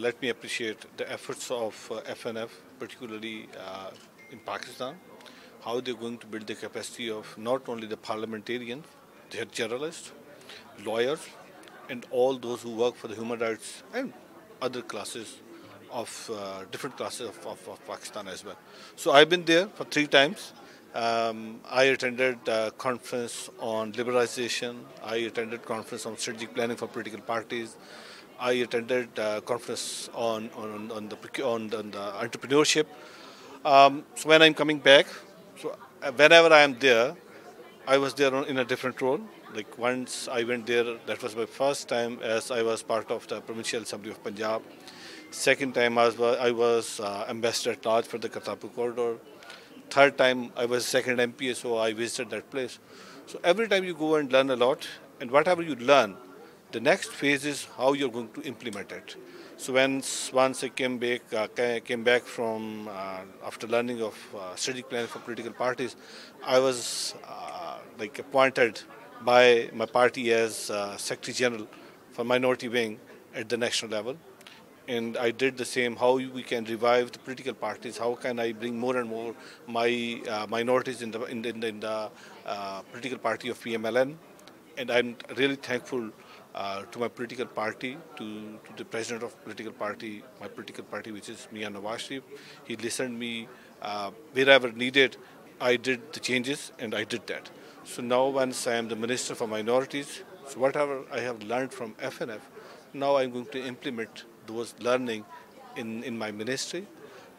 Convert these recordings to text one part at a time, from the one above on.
Let me appreciate the efforts of FNF, particularly in Pakistan, how they're going to build the capacity of not only the parliamentarians, their journalists, lawyers, and all those who work for the human rights and other classes of different classes of Pakistan as well. So I've been there for 3 times. I attended a conference on liberalization. I attended conference on strategic planning for political parties. I attended a conference on the entrepreneurship. So when I'm coming back, whenever I am there, I was there in a different role. Like once I went there, that was my first time as I was part of the Provincial Assembly of Punjab. Second time I was ambassador at large for the Kartarpur corridor. Third time I was second MPA, so I visited that place. So every time you go and learn a lot, and whatever you learn, the next phase is how you're going to implement it. So once I came back from after learning of strategic planning for political parties, I was like appointed by my party as Secretary General for Minority Wing at the national level, and I did the same. How we can revive the political parties? How can I bring more and more my minorities in the political party of PMLN? And I'm really thankful to my political party, to the president of my political party, which is Mian Nawaz Sharif. He listened me wherever needed. I did the changes, and I did that. So now, once I am the minister for minorities, so whatever I have learned from FNF, now I'm going to implement those learning in my ministry.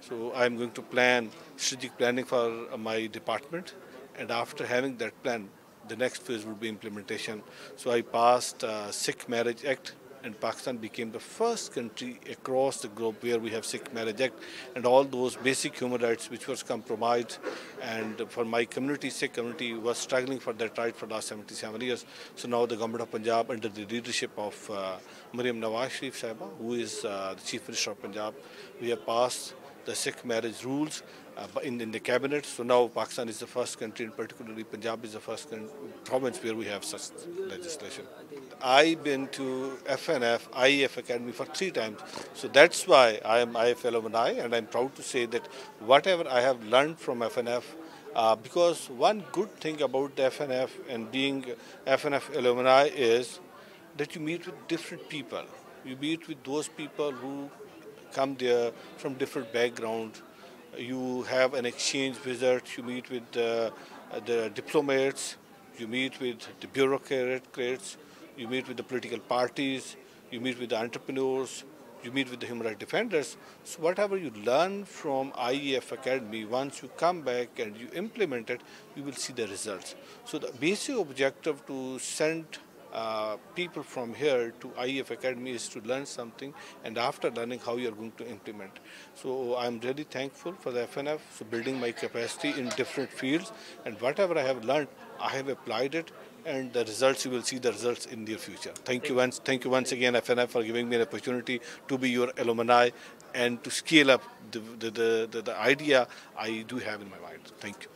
So I'm going to plan strategic planning for my department, and after having that plan, the next phase will be implementation. So I passed Sikh Marriage Act, and Pakistan became the first country across the globe where we have Sikh Marriage Act, and all those basic human rights which was compromised. And for my community, Sikh community was struggling for that right for the last 77 years. So now the government of Punjab, under the leadership of Mariam Nawaz Sharif Sahiba, who is the Chief Minister of Punjab, we have passed the Sikh marriage rules in the cabinet. So now Pakistan is the first country, and particularly Punjab is the first province where we have such legislation. I've been to FNF, IEF Academy for 3 times. So that's why I am IF alumni, and I'm proud to say that whatever I have learned from FNF, because one good thing about the FNF and being FNF alumni is that you meet with different people. You meet with those people who come there from different backgrounds. You have an exchange visit. You meet with the diplomats. You meet with the bureaucrats. You meet with the political parties. You meet with the entrepreneurs. You meet with the human rights defenders. So whatever you learn from IEF Academy, once you come back and you implement it, you will see the results. So the basic objective to send people from here to IEF Academy is to learn something, and after learning, how you are going to implement. So I'm really thankful for the FNF, so building my capacity in different fields, and whatever I have learned, I have applied it, and the results, you will see the results in the future. Thank you once again, FNF, for giving me an opportunity to be your alumni and to scale up the idea I do have in my mind. Thank you.